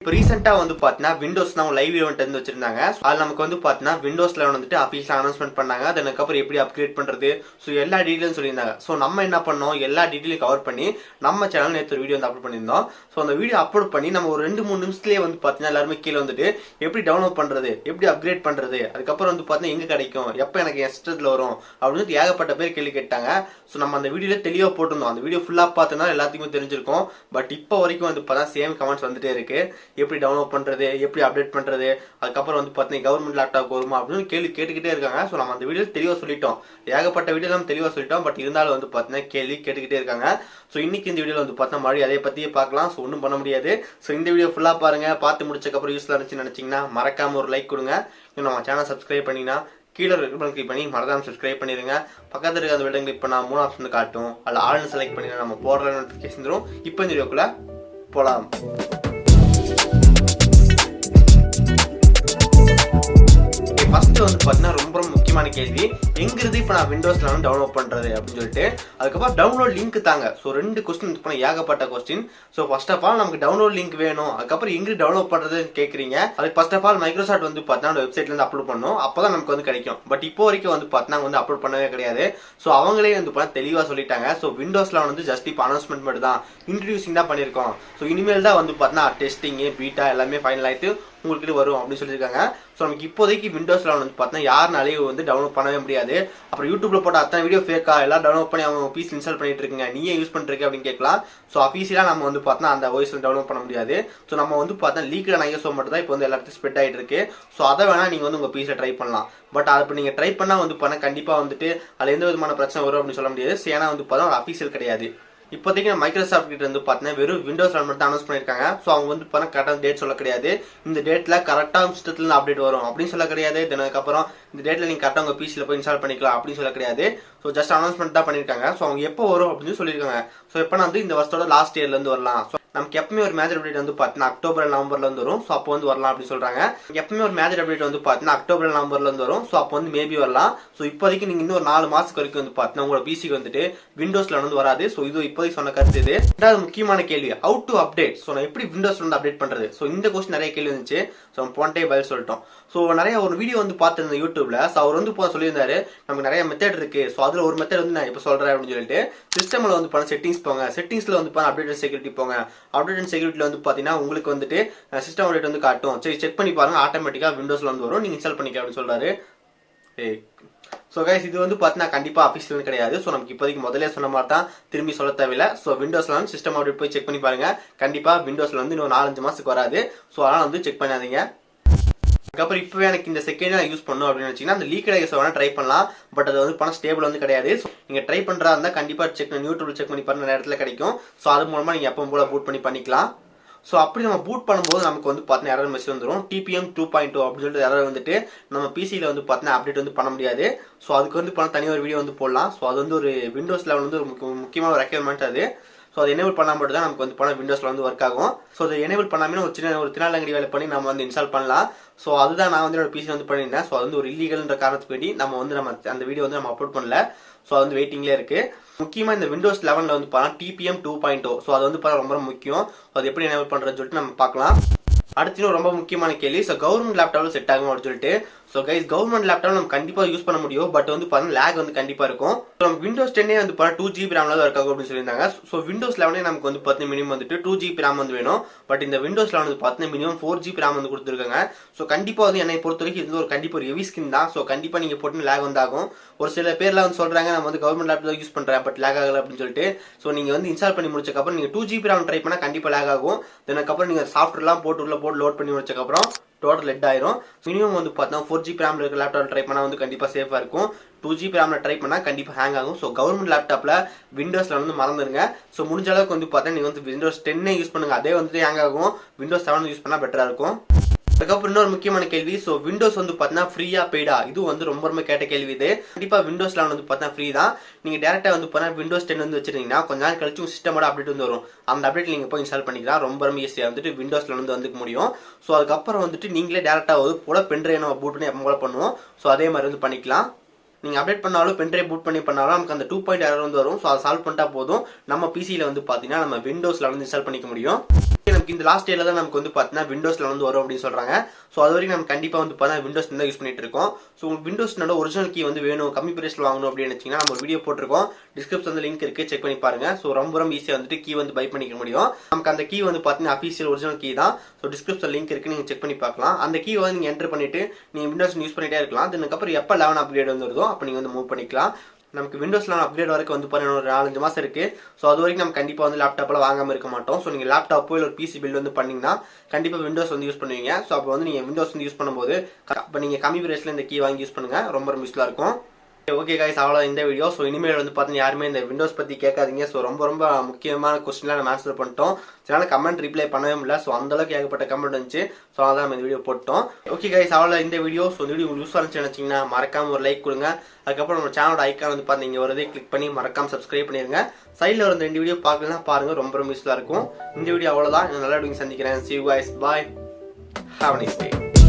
இப்போ ரீசெண்டாக வந்து பார்த்தீங்கன்னா விண்டோஸ் தான் லைவ் ஈவெண்ட் வந்து வச்சிருந்தாங்க. அதில் நமக்கு வந்து பார்த்தீங்கன்னா விண்டோஸ் 11 வந்துட்டு அஃபீஷியல் அனௌன்ஸ்மெண்ட் பண்ணாங்க. அதுக்கப்புறம் எப்படி அப்கிரேட் பண்ணுறது, ஸோ எல்லா டீட்டெயிலும் சொல்லியிருந்தாங்க. ஸோ நம்ம என்ன பண்ணோம், எல்லா டீட்டெயிலையும் கவர் பண்ணி நம்ம சேனல் நேற்று ஒரு வீடியோ வந்து அப்லோட் பண்ணியிருந்தோம். ஸோ அந்த வீடியோ அப்லோட் பண்ணி நம்ம ஒரு 2-3 நிமிஷத்துலேயே வந்து பார்த்தீங்கன்னா எல்லாருமே கீழே வந்துட்டு எப்படி டவுன்லோட் பண்ணுறது, எப்படி அப்கிரேட் பண்ணுறது, அதுக்கப்புறம் வந்து பார்த்தீங்கன்னா எங்கே கிடைக்கும், எப்போ எனக்கு எஸ்டத்தில் வரும் அப்படின்னு ஏகப்பட்ட பேர் கேள்வி கேட்டாங்க. ஸோ நம்ம அந்த வீடியோவில் தெளிவாக போட்டிருந்தோம். அந்த வீடியோ ஃபுல்லாக பார்த்தோன்னா எல்லாத்துக்குமே தெரிஞ்சிருக்கும். பட் இப்போ வரைக்கும் வந்து பார்த்தா சேம் கமெண்ட்ஸ் வந்துட்டே இருக்கு. எப்படி டவுன்லோட் பண்ணுறது, எப்படி அப்டேட் பண்ணுறது, அதுக்கப்புறம் வந்து பார்த்தீங்கன்னா கவர்மெண்ட் லேப்டாப் வருமா அப்படின்னு கேள்வி கேட்டுக்கிட்டே இருக்காங்க. ஸோ நம்ம அந்த வீடியோ தெளிவாக சொல்லிட்டோம், ஏகப்பட்ட வீடியோ நம்ம தெளிவாக சொல்லிட்டோம். பட் இருந்தாலும் வந்து பார்த்தீங்கன்னா கேள்வி கேட்டுக்கிட்டே இருக்காங்க. ஸோ இன்னைக்கு இந்த வீடியோவில் வந்து பார்த்தா மறுபடியும் அதை பற்றியே பார்க்கலாம். ஸோ ஒன்றும் பண்ண முடியாது. ஸோ இந்த வீடியோ ஃபுல்லாக பாருங்கள். பார்த்து முடிச்சக்கப்புறம் யூஸ்ஃபுல்லாக இருந்துச்சுன்னு நினச்சிங்கன்னா மறக்காமல் ஒரு லைக் கொடுங்க. இன்னும் நம்ம சேனல் சப்ஸ்கிரைப் பண்ணிங்கன்னா கீழே கிளிக் பண்ணி மறக்காம சப்ஸ்கிரைப் பண்ணிடுங்க. பக்கத்தில் இருக்க அந்த வீடியோ கிளிக் பண்ணால் 3 ஆப்ஷன் காட்டும். அதில் ஆல்னு செலக்ட் பண்ணி நம்ம போடுற நோட்டிஃபிகேஷன் தரும். இப்போ இந்த வீடியோக்குள்ளே போகலாம். ஃபர்ஸ்ட் வந்து பார்த்தீங்கன்னா ரொம்ப முக்கியமான கேள்வி, எங்கிருந்து இப்போ நான் விண்டோஸ் 11 டவுன்லோட் பண்ணுறது அப்படின்னு சொல்லிட்டு. அதுக்கப்புறம் டவுன்லோட் லிங்க் தாங்க. ஸோ 2 கொஸ்டின் இப்போ ஏகப்பட்ட question. So first of all நமக்கு டவுன்லோட் லிங்க் வேணும். அதுக்கப்புறம் எங்கே டவுன்லோட் பண்ணுறதுன்னு கேட்குறீங்க. அதுக்கு ஃபர்ஸ்ட் ஆஃப் ஆல் மைக்ரோசாஃப்ட் வந்து பார்த்தீங்கன்னா வெப்சைட்லேருந்து அப்லோட் பண்ணணும். அப்போ தான் நமக்கு வந்து கிடைக்கும். பட் இப்போ வரைக்கும் வந்து பார்த்தீங்கன்னா வந்து அப்லோட் பண்ணவே கிடையாது. ஸோ அவங்களே வந்து பார்த்தா தெளிவாக சொல்லிட்டாங்க. ஸோ விண்டோஸில் வந்து ஜஸ்ட் இப்போ அனௌன்ஸ்மெண்ட் மட்டும் தான், இன்ட்ரடியூசிங் தான் பண்ணியிருக்கோம். ஸோ இனிமேல் தான் வந்து பார்த்தீங்கன்னா டெஸ்டிங்கு பீட்டா எல்லாமே ஃபைனல் ஆகிட்டு உங்களுக்கு வரும் அப்படின்னு சொல்லியிருக்காங்க. ஸோ நமக்கு இப்போதைக்கு விண்டோஸ் 11 வந்து பார்த்தீங்கன்னா யாருனாலையும் வந்து டவுன்லோட் பண்ணவே முடியாது. அப்புறம் யூடியூப்ல போட்ட அத்தனை வீடியோ ஃபேக்கா, எல்லாம் டவுன்லோட் பண்ணி அவங்க பீஸ் இன்ஸ்டால் பண்ணிட்டு இருக்கீங்க, நீயே யூஸ் பண்ணிருக்க அப்படின்னு கேட்கலாம். ஸோ அஃபீஷியலாக நம்ம வந்து பார்த்தா அந்த வாய்ஸில் டவுன்லோட் பண்ண முடியாது. ஸோ நம்ம வந்து பார்த்தா லீக்கடான ஐஎஸ்ஓ மட்டும் தான் இப்போ வந்து எல்லாத்தையும் ஸ்ப்ரெட் ஆகிட்டு இருக்கு. ஸோ அதை வேணா நீங்கள் வந்து உங்கள் பீஸை ட்ரை பண்ணலாம். பட் அதை இப்போ நீங்கள் ட்ரை பண்ணால் வந்து பார்த்தா கண்டிப்பாக வந்துட்டு அதில் எந்த விதமான பிரச்சனை வரும் அப்படின்னு சொல்ல முடியாது. ஏன்னா வந்து பார்த்தா ஒரு அஃபீஷியல் கிடையாது. இப்போதைக்கு மைக்ரோசாஃப்ட் கிட்ட வந்து பார்த்தீங்கன்னா வெறும் விண்டோஸ் 11 மட்டும் அனௌன்ஸ் பண்ணியிருக்காங்க. ஸோ அவங்க வந்து பார்த்தா கரெக்டான டேட் சொல்ல கிடையாது. இந்த டேட்டில் கரெக்டாக சிஸ்டத்தில் அப்டேட் வரும் அப்படின்னு சொல்ல கிடையாது. அதுக்கப்புறம் இந்த டேட்டில் நீங்கள் கரெக்டாக உங்கள் பிசியில் போய் இன்ஸ்டால் பண்ணிக்கலாம் அப்படின்னு சொல்ல கிடையாது. ஸோ ஜஸ்ட் அனௌன்ஸ்மெண்ட் தான் பண்ணியிருக்காங்க. ஸோ அவங்க எப்போ வரும் அப்படின்னு சொல்லியிருக்காங்க. ஸோ எப்போனா வந்து இந்த வருஷத்தோட லாஸ்ட் இயர்லேருந்து வரலாம். ஸோ நமக்கு எப்பவுமே ஒரு மேஜர் அப்டேட் வந்து பார்த்தீங்கன்னா அக்டோபர் நவம்பர்ல இருந்து வரும். ஸோ அப்போ வந்து வரலாம் அப்படின்னு சொல்றாங்க. எப்பவுமே ஒரு மேஜர் அப்டேட் வந்து பார்த்தீங்கன்னா அக்டோபர் நவம்பர்ல இருந்து வரும். ஸோ அப்போ வந்து மேபி வரலாம். ஸோ இப்போதைக்கு நீங்க இன்னும் ஒரு 4 மாசத்துக்கு வரைக்கும் வந்து பார்த்தீங்கன்னா உங்களோட பிசிக்கு வந்துட்டு விண்டோஸ்ல வந்து வராது. ஸோ இது இப்போதைக்கு சொன்ன கருத்து. இது ரெண்டாவது முக்கியமான கேள்வி, ஹவு டு அப்டேட். ஸோ நான் எப்படி விண்டோஸ்ல வந்து அப்டேட் பண்றது. ஸோ இந்த கொஸ்டின் நிறைய கேள்வி இருந்துச்சு. ஸோ போன்டே பதில் சொல்லிட்டோம். ஸோ நிறைய ஒரு வீடியோ வந்து பார்த்துருந்தேன் யூடியூப்ல. ஸோ அவர் வந்து சொல்லியிருந்தாரு நமக்கு நிறைய மெத்தட் இருக்கு. ஸோ அதுல ஒரு மெத்தட் வந்து நான் இப்போ சொல்றேன் அப்படின்னு சொல்லிட்டு, சிஸ்டம்ல வந்து பண்ண செட்டிங்ஸ் போங்க, செட்டிங்ஸ்ல வந்து அப்டேட் அண்ட் செக்யூரிட்டி போங்க. அப்டேட் அண்ட் செக்யூரிட்டி வந்து பாத்தீங்கன்னா உங்களுக்கு வந்துட்டு சிஸ்டம் அப்டேட் வந்து காட்டும். சரி செக் பண்ணி பாருங்க, ஆட்டோமேட்டிக்கா விண்டோஸ்ல வந்து வரும், நீங்க இன்ஸ்டால் பண்ணிக்க அப்படின்னு சொல்றாரு. ஸோ கைஸ் இது வந்து பார்த்தீங்கன்னா கண்டிப்பாக அஃபீஷியல் கிடையாது. ஸோ நமக்கு இப்போதைக்கு முதலே சொன்ன மாதிரி தான், திரும்பி சொல்ல தேவையில்லை. ஸோ விண்டோஸ்ல வந்து சிஸ்டம் அப்டேட் போய் செக் பண்ணி பாருங்க. கண்டிப்பாக விண்டோஸ்ல வந்து இன்னும் 4-5 மாசத்துக்கு வராது. ஸோ அதனால வந்து செக் பண்ணாதீங்க. அதுக்கப்புறம் இப்போவே எனக்கு இந்த செகண்ட் நான் யூஸ் பண்ணும் அப்படின்னு வச்சிங்கன்னா அந்த லீக்கட் ஐஎஸ் வேணா ட்ரை பண்ணலாம். பட் அது வந்து பண்ண ஸ்டேபிள் வந்து கிடையாது. நீங்கள் ட்ரை பண்ணுறா இருந்தால் கண்டிப்பாக யூடியூப்ல செக் பண்ணி பாருங்க, இடத்துல கிடைக்கும். ஸோ அது மூலமாக நீங்கள் எப்போ போல பூட் பண்ணி பண்ணிக்கலாம். ஸோ அப்படி நம்ம பூட் பண்ணும்போது நமக்கு வந்து பார்த்தீங்கன்னா எரர் மெசேஜ் வந்துடும், TPM 2.2 அப்படின்னு சொல்லிட்டு எரர் வந்துட்டு நம்ம பிசியில் வந்து பார்த்தீங்கன்னா அப்டேட் வந்து பண்ண முடியாது. ஸோ அதுக்கு வந்து தனியாக ஒரு வீடியோ வந்து போடலாம். ஸோ அது வந்து ஒரு விண்டோஸ் 11 வந்து ஒரு முக்கியமான ஒரு ரெக்யர்மெண்ட் அது. ஸோ அது எனேபிள் பண்ணால் மட்டும் தான் நமக்கு வந்து விண்டோஸ்ல வந்து ஒர்க் ஆகும். ஸோ அதை எனேபிள் பண்ணாமல் ஒரு தினாலங்கடி வேலை பண்ணி நம்ம வந்து இன்ஸ்டால் பண்ணலாம். ஸோ அதுதான் நான் வந்து என்னோட பிசி வந்து பண்ணியிருந்தேன். ஸோ அது வந்து ஒரு இல்லீகல்ன்ற காரணத்துக்கு வேண்டி நம்ம அந்த வீடியோ வந்து நம்ம அப்லோட் பண்ணல. ஸோ அது வந்து வெயிட்டிங்லேயே இருக்கு. முக்கியமாக இந்த விண்டோஸ் 11 வந்து TPM 2.0. ஸோ அது வந்து ரொம்ப முக்கியம். அது எப்படி எனேபிள் பண்ணுறதுன்னு சொல்லிட்டு நம்ம பார்க்கலாம். அடுத்து ரொம்ப முக்கியமான கேள்வி, ஸோ கவர்மெண்ட் லேப்டாப்ல செட் ஆகும் அப்படின்னு சொல்லிட்டு. ஸோ கைஸ் கவர்மெண்ட் லேப்டாப் நம்ம கண்டிப்பாக யூஸ் பண்ண முடியும். பட் வந்து லேக் வந்து கண்டிப்பாக இருக்கும். ஸோ நம்ம விண்டோஸ் 10 வந்து 2GB RAM ஒர்க் ஆகும் அப்படின்னு சொல்லியிருந்தாங்க. ஸோ விண்டோஸ் 11 நமக்கு வந்து மினிமம் வந்துட்டு 2GB RAM வந்து வேணும். பட் இந்த விண்டோஸ் 11 வந்து மினிமம் 4GB RAM வந்து கொடுத்துருக்காங்க. ஸோ கண்டிப்பாக வந்து என்னை பொறுத்த வரைக்கும் இது ஒரு கண்டிப்பாக ஒரு ஹெவி ஸ்கின் தான். ஸோ கண்டிப்பாக நீங்கள் போட்டு லேக் வந்து ஆகும். ஒரு சில பேர்லாம் வந்து சொல்றாங்க நம்ம வந்து கவர்மெண்ட் லேப்டாப் யூஸ் பண்றேன் பட் லேக் ஆகல அப்படின்னு சொல்லிட்டு. ஸோ நீங்க வந்து இன்ஸ்டால் பண்ணி முடிச்சக்கப்புறம் நீங்க 2GB RAM ட்ரை பண்ணா கண்டிப்பாக லேக் ஆகும். அதுக்கப்புறம் நீங்க சாஃப்ட்வேர்லாம் போட்டு லோட் பண்ணி முடிச்சக்கப்புறம் டோட்டல் லெட் ஆயிரும். மினிமம் வந்து பார்த்தா 4GB RAM இருக்க லேப்டாப் ட்ரை பண்ணா வந்து கண்டிப்பாக சேஃபா இருக்கும். 2GB RAM ட்ரை பண்ணா கண்டிப்பாக ஹேங் ஆகும். ஸோ கவர்மெண்ட் லேப்டாப்ல விண்டோஸ்ல வந்து மறந்துருங்க. ஸோ முடிஞ்ச அளவுக்கு வந்து பார்த்தா நீங்க வந்து விண்டோஸ் 10 யூஸ் பண்ணுங்க, அதே வந்து ஹேங் ஆகும். விண்டோஸ் 7 யூஸ் பண்ணா பெட்டரா இருக்கும். அதுக்கப்புறம் இன்னொரு முக்கியமான கேள்வி, ஸோ விண்டோஸ் வந்து பார்த்தீங்கன்னா ஃப்ரீயா பெய்டா, இது வந்து ரொம்ப கேட்ட கேள்வி. இது கண்டிப்பாக விண்டோஸ் 11 வந்து பார்த்தீங்கன்னா ஃப்ரீ தான். நீங்கள் டேரெக்டாக வந்து பார்த்தா விண்டோஸ் 10 வந்து வச்சிருந்தீங்கன்னா கொஞ்ச நாள் கழிச்சு சிஸ்டமோட அப்டேட் வந்து வரும். அந்த அப்டேட் நீங்கள் போய் இன்ஸ்டால் பண்ணிக்கலாம். ரொம்ப ஈஸியாக வந்துட்டு விண்டோஸ்ல வந்து வந்துக்க முடியும். ஸோ அதுக்கப்புறம் வந்துட்டு நீங்களே டேரெக்டாக வந்து போல பென்ட்ரைவ் நம்ம பூட் பண்ணி எப்போ போல பண்ணுவோம். ஸோ அதே மாதிரி வந்து பண்ணிக்கலாம். நீங்கள் அப்டேட் பண்ணாலும் பென்ட்ரைவ் பூட் பண்ணாலும் நமக்கு அந்த 2 எரர் வந்து வரும். ஸோ அதை சால்வ் பண்ணிட்டா போதும், நம்ம பிசியில் வந்து பார்த்தீங்கன்னா நம்ம விண்டோஸ் 11 இன்ஸ்டால் பண்ணிக்க முடியும். நமக்கு இந்த லாஸ்ட் இயர்ல தான் நமக்கு வந்து பார்த்தீங்கன்னா விண்டோஸ்ல வந்து வரும் அப்படின்னு சொல்றாங்க. ஸோ அது வரைக்கும் நம்ம கண்டிப்பாக வந்து பார்த்தா விண்டோஸ் தான் யூஸ் பண்ணிட்டு இருக்கோம். ஸோ விண்டோஸ்னோட ஒரிஜினல் கீ வந்து வேணும், கம்மி பிரைஸ்ல வாங்கணும் அப்படின்னு நினைச்சீங்கன்னா நம்ம ஒரு வீடியோ போட்டிருக்கோம், டிஸ்கிரிப்ஷன் வந்து லிங்க் இருக்கு, செக் பண்ணி பாருங்க. ஸோ ரொம்ப ஈஸியாக வந்துட்டு கீ வந்து பை பண்ணிக்க முடியும். நமக்கு அந்த கீ வந்து பார்த்தீங்கன்னா அஃபீஷியல் ஒரிஜினல் கீ தான். ஸோ டிஸ்கிரிப்ஷன் லிங்க் இருக்கு, நீங்க செக் பண்ணி பார்க்கலாம். அந்த கீ வந்து நீங்க என்டர் பண்ணிட்டு நீங்க விண்டோஸ் யூஸ் பண்ணிட்டே இருக்கலாம். அதுக்கப்புறம் எப்போ 11 அப்கிரேட் வந்து வருதோ அப்போ நீங்க வந்து மூவ் பண்ணிக்கலாம். நமக்கு விண்டோஸ்ல அப்கிரேட் வரைக்கும் வந்து பாருங்க ஒரு 4-5 மாசம் இருக்கு. ஸோ அது வரைக்கும் நம்ம கண்டிப்பா வந்து லேப்டாப்ல வாங்காம இருக்க மாட்டோம். ஸோ நீங்க லேப்டாப்போ இல்லை ஒரு பிசி பில் வந்து பண்ணீங்கன்னா கண்டிப்பா விண்டோஸ் வந்து யூஸ் பண்ணுவீங்க. ஸோ அப்போ வந்து நீங்க விண்டோஸ் வந்து யூஸ் பண்ணும்போது அப்போ நீங்க கம்மி பிரைஸ்ல இந்த கீ வாங்கி யூஸ் பண்ணுங்க, ரொம்ப யூஸ்ஃபுல்லா இருக்கும். ஓகே கைஸ், அவ்வளோ இந்த வீடியோ. ஸோ இனிமேல் வந்து பார்த்தீங்கன்னா யாருமே இந்த விண்டோஸ் பற்றி கேட்காதீங்க. ஸோ ரொம்ப முக்கியமான கொஸ்டின்லாம் நம்ம ஆன்சர் பண்ணிட்டோம். அதனால கமெண்ட் ரிப்ளை பண்ணவே முடியல. ஸோ அந்தளவுக்கு ஏகப்பட்ட கமெண்ட் வந்துச்சு. ஸோ அதான் நம்ம இந்த வீடியோ போட்டோம். ஓகே கைஸ், அவ்வளோ இந்த வீடியோ. ஸோ இந்த வீடியோ உங்களுக்கு யூஸ்ஃபுல்லாக இருந்துச்சு நினச்சிங்கன்னா மறக்காம ஒரு லைக் கொடுங்க. அதுக்கப்புறம் நம்ம சேனலோட ஐக்கான் வந்து பார்த்தீங்க வரதே கிளிக் பண்ணி மறக்காம சப்ஸ்கிரைப் பண்ணிருங்க. சைடில் ஒரு 2 வீடியோ பார்க்கலாம், பாருங்க, ரொம்ப யூஸ்ஃபுல்லாக இருக்கும். இந்த வீடியோ அவ்வளோதான். நல்ல வீடியோ சந்திக்கிறேன். See you guys, bye, have a nice day.